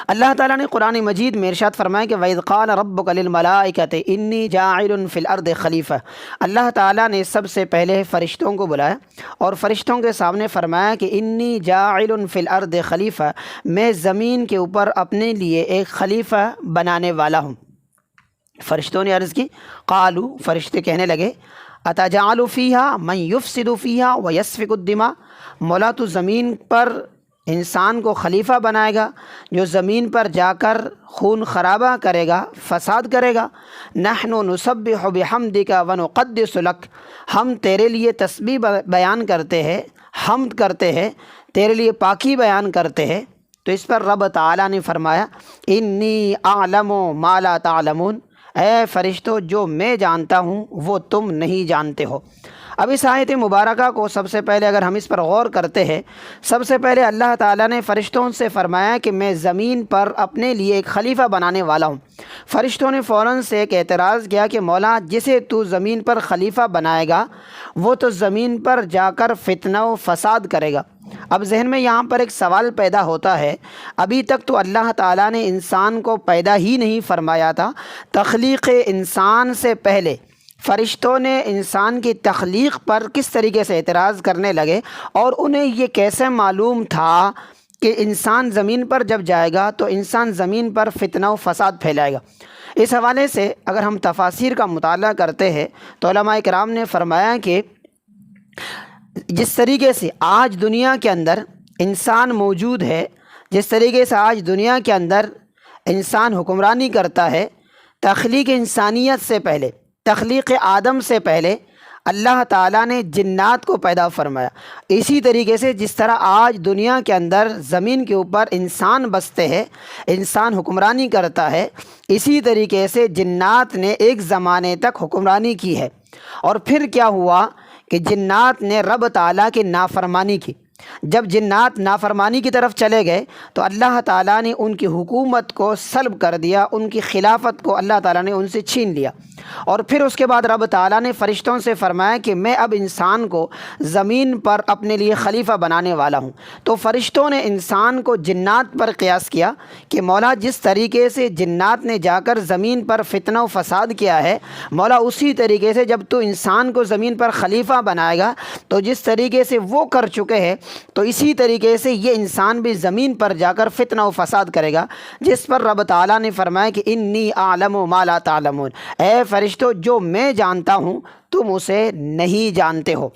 اللہ تعالیٰ نے قرآن مجید میں ارشاد فرمایا کہ وَإِذْ قَالَ رَبُّكَ لِلْمَلَائِكَةِ إِنِّي جَاعِلٌ فِي الْأَرْضِ خلیفہ، اللہ تعالیٰ نے سب سے پہلے فرشتوں کو بلایا اور فرشتوں کے سامنے فرمایا کہ انی جاعل فی الارض خلیفہ، میں زمین کے اوپر اپنے لیے ایک خلیفہ بنانے والا ہوں۔ فرشتوں نے عرض کی، قالوا، فرشتے کہنے لگے، اتجعل فیہا من یفسد فیہا ویسفک الدماء، مولا تو زمین پر انسان کو خلیفہ بنائے گا جو زمین پر جا کر خون خرابہ کرے گا، فساد کرے گا۔ نحن نسبح بحمدک ونقدس لک، ہم تیرے لیے تسبیح بیان کرتے ہیں، حمد کرتے ہیں، تیرے لیے پاکی بیان کرتے ہیں۔ تو اس پر رب تعالیٰ نے فرمایا، انی اعلم ما لا تعلمون، اے فرشتوں جو میں جانتا ہوں وہ تم نہیں جانتے ہو۔ اب اس آیت مبارکہ کو سب سے پہلے اگر ہم اس پر غور کرتے ہیں، سب سے پہلے اللہ تعالیٰ نے فرشتوں سے فرمایا کہ میں زمین پر اپنے لیے ایک خلیفہ بنانے والا ہوں۔ فرشتوں نے فوراً سے ایک اعتراض کیا کہ مولا جسے تو زمین پر خلیفہ بنائے گا وہ تو زمین پر جا کر فتنہ و فساد کرے گا۔ اب ذہن میں یہاں پر ایک سوال پیدا ہوتا ہے، ابھی تک تو اللہ تعالیٰ نے انسان کو پیدا ہی نہیں فرمایا تھا، تخلیق انسان سے پہلے فرشتوں نے انسان کی تخلیق پر کس طریقے سے اعتراض کرنے لگے، اور انہیں یہ کیسے معلوم تھا کہ انسان زمین پر جب جائے گا تو انسان زمین پر فتنہ و فساد پھیلائے گا۔ اس حوالے سے اگر ہم تفاسیر کا مطالعہ کرتے ہیں تو علماء کرام نے فرمایا کہ جس طریقے سے آج دنیا کے اندر انسان موجود ہے، جس طریقے سے آج دنیا کے اندر انسان حکمرانی کرتا ہے، تخلیق انسانیت سے پہلے، تخلیق آدم سے پہلے اللہ تعالیٰ نے جنات کو پیدا فرمایا۔ اسی طریقے سے جس طرح آج دنیا کے اندر زمین کے اوپر انسان بستے ہیں، انسان حکمرانی کرتا ہے، اسی طریقے سے جنات نے ایک زمانے تک حکمرانی کی ہے۔ اور پھر کیا ہوا کہ جنات نے رب تعالیٰ کی نافرمانی کی۔ جب جنات نافرمانی کی طرف چلے گئے تو اللہ تعالیٰ نے ان کی حکومت کو سلب کر دیا، ان کی خلافت کو اللہ تعالیٰ نے ان سے چھین لیا۔ اور پھر اس کے بعد رب تعالیٰ نے فرشتوں سے فرمایا کہ میں اب انسان کو زمین پر اپنے لیے خلیفہ بنانے والا ہوں۔ تو فرشتوں نے انسان کو جنات پر قیاس کیا کہ مولا جس طریقے سے جنات نے جا کر زمین پر فتنہ و فساد کیا ہے، مولا اسی طریقے سے جب تو انسان کو زمین پر خلیفہ بنائے گا تو جس طریقے سے وہ کر چکے ہیں تو اسی طریقے سے یہ انسان بھی زمین پر جا کر فتنہ و فساد کرے گا۔ جس پر رب تعالیٰ نے فرمایا کہ انی اعلم ما لا تعلمون، اے فرشتوں جو میں جانتا ہوں تم اسے نہیں جانتے ہو۔